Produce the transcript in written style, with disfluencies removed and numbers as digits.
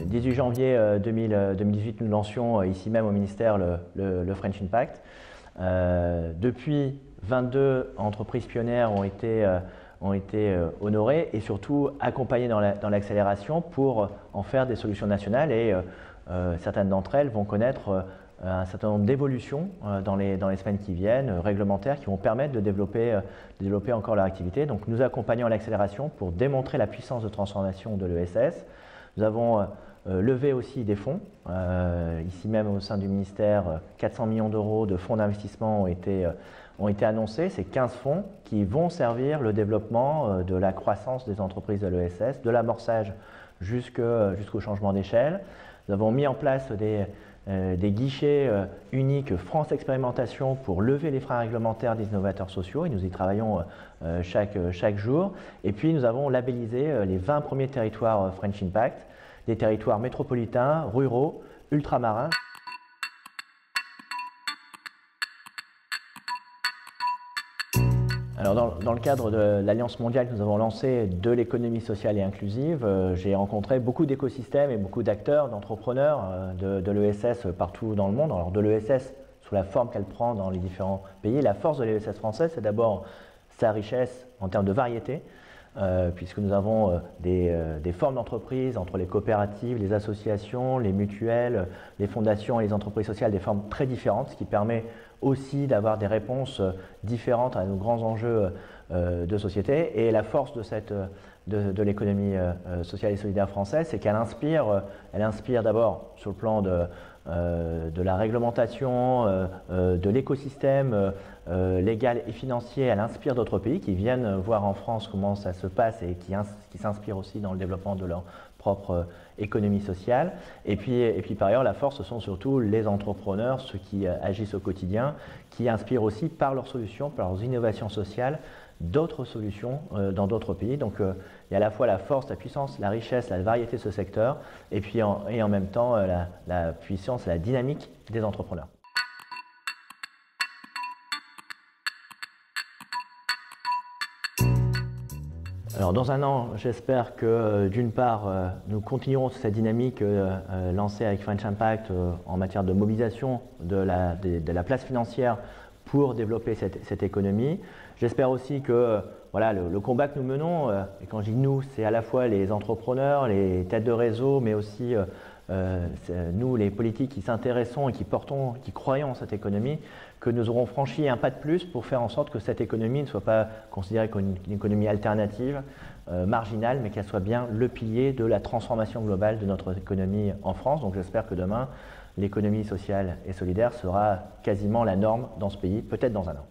18 janvier 2018, nous lancions ici même au ministère le French Impact. Depuis, 22 entreprises pionnières ont été honorées et surtout accompagnées dans l'accélération pour en faire des solutions nationales, et certaines d'entre elles vont connaître un certain nombre d'évolutions dans les semaines qui viennent, réglementaires, qui vont permettre de développer encore leur activité. Donc nous accompagnons l'accélération pour démontrer la puissance de transformation de l'ESS. Nous avons levé aussi des fonds. Ici même au sein du ministère, 400 millions d'euros de fonds d'investissement ont été annoncés. C'est 15 fonds qui vont servir le développement de la croissance des entreprises de l'ESS, de l'amorçage jusqu'au changement d'échelle. Nous avons mis en place des guichets uniques France Expérimentation pour lever les freins réglementaires des innovateurs sociaux, et nous y travaillons chaque jour. Et puis nous avons labellisé les 20 premiers territoires French Impact, des territoires métropolitains, ruraux, ultramarins. Alors dans le cadre de l'Alliance mondiale que nous avons lancée de l'économie sociale et inclusive, j'ai rencontré beaucoup d'écosystèmes et beaucoup d'acteurs, d'entrepreneurs de l'ESS partout dans le monde. Alors de l'ESS sous la forme qu'elle prend dans les différents pays. La force de l'ESS française, c'est d'abord sa richesse en termes de variété, puisque nous avons des formes d'entreprises entre les coopératives, les associations, les mutuelles, les fondations et les entreprises sociales, des formes très différentes, ce qui permet aussi d'avoir des réponses différentes à nos grands enjeux de société. Et la force de l'économie sociale et solidaire française, c'est qu'elle inspire d'abord sur le plan de la réglementation, de l'écosystème légal et financier. Elle inspire d'autres pays qui viennent voir en France comment ça se passe et qui s'inspirent aussi dans le développement de leur propre économie sociale. Et puis par ailleurs, la force, ce sont surtout les entrepreneurs, ceux qui agissent au quotidien, qui inspirent aussi par leurs solutions, par leurs innovations sociales, d'autres solutions dans d'autres pays. Donc il y a à la fois la force, la puissance, la richesse, la variété de ce secteur, et puis en même temps la puissance et la dynamique des entrepreneurs. Alors dans un an, j'espère que d'une part, nous continuerons cette dynamique lancée avec French Impact en matière de mobilisation de la place financière pour développer cette économie. J'espère aussi que voilà, le combat que nous menons, et quand je dis nous, c'est à la fois les entrepreneurs, les têtes de réseau, mais aussi nous, les politiques qui s'intéressons et qui croyons en cette économie, que nous aurons franchi un pas de plus pour faire en sorte que cette économie ne soit pas considérée comme une économie alternative, marginale, mais qu'elle soit bien le pilier de la transformation globale de notre économie en France. Donc j'espère que demain, l'économie sociale et solidaire sera quasiment la norme dans ce pays, peut-être dans un an.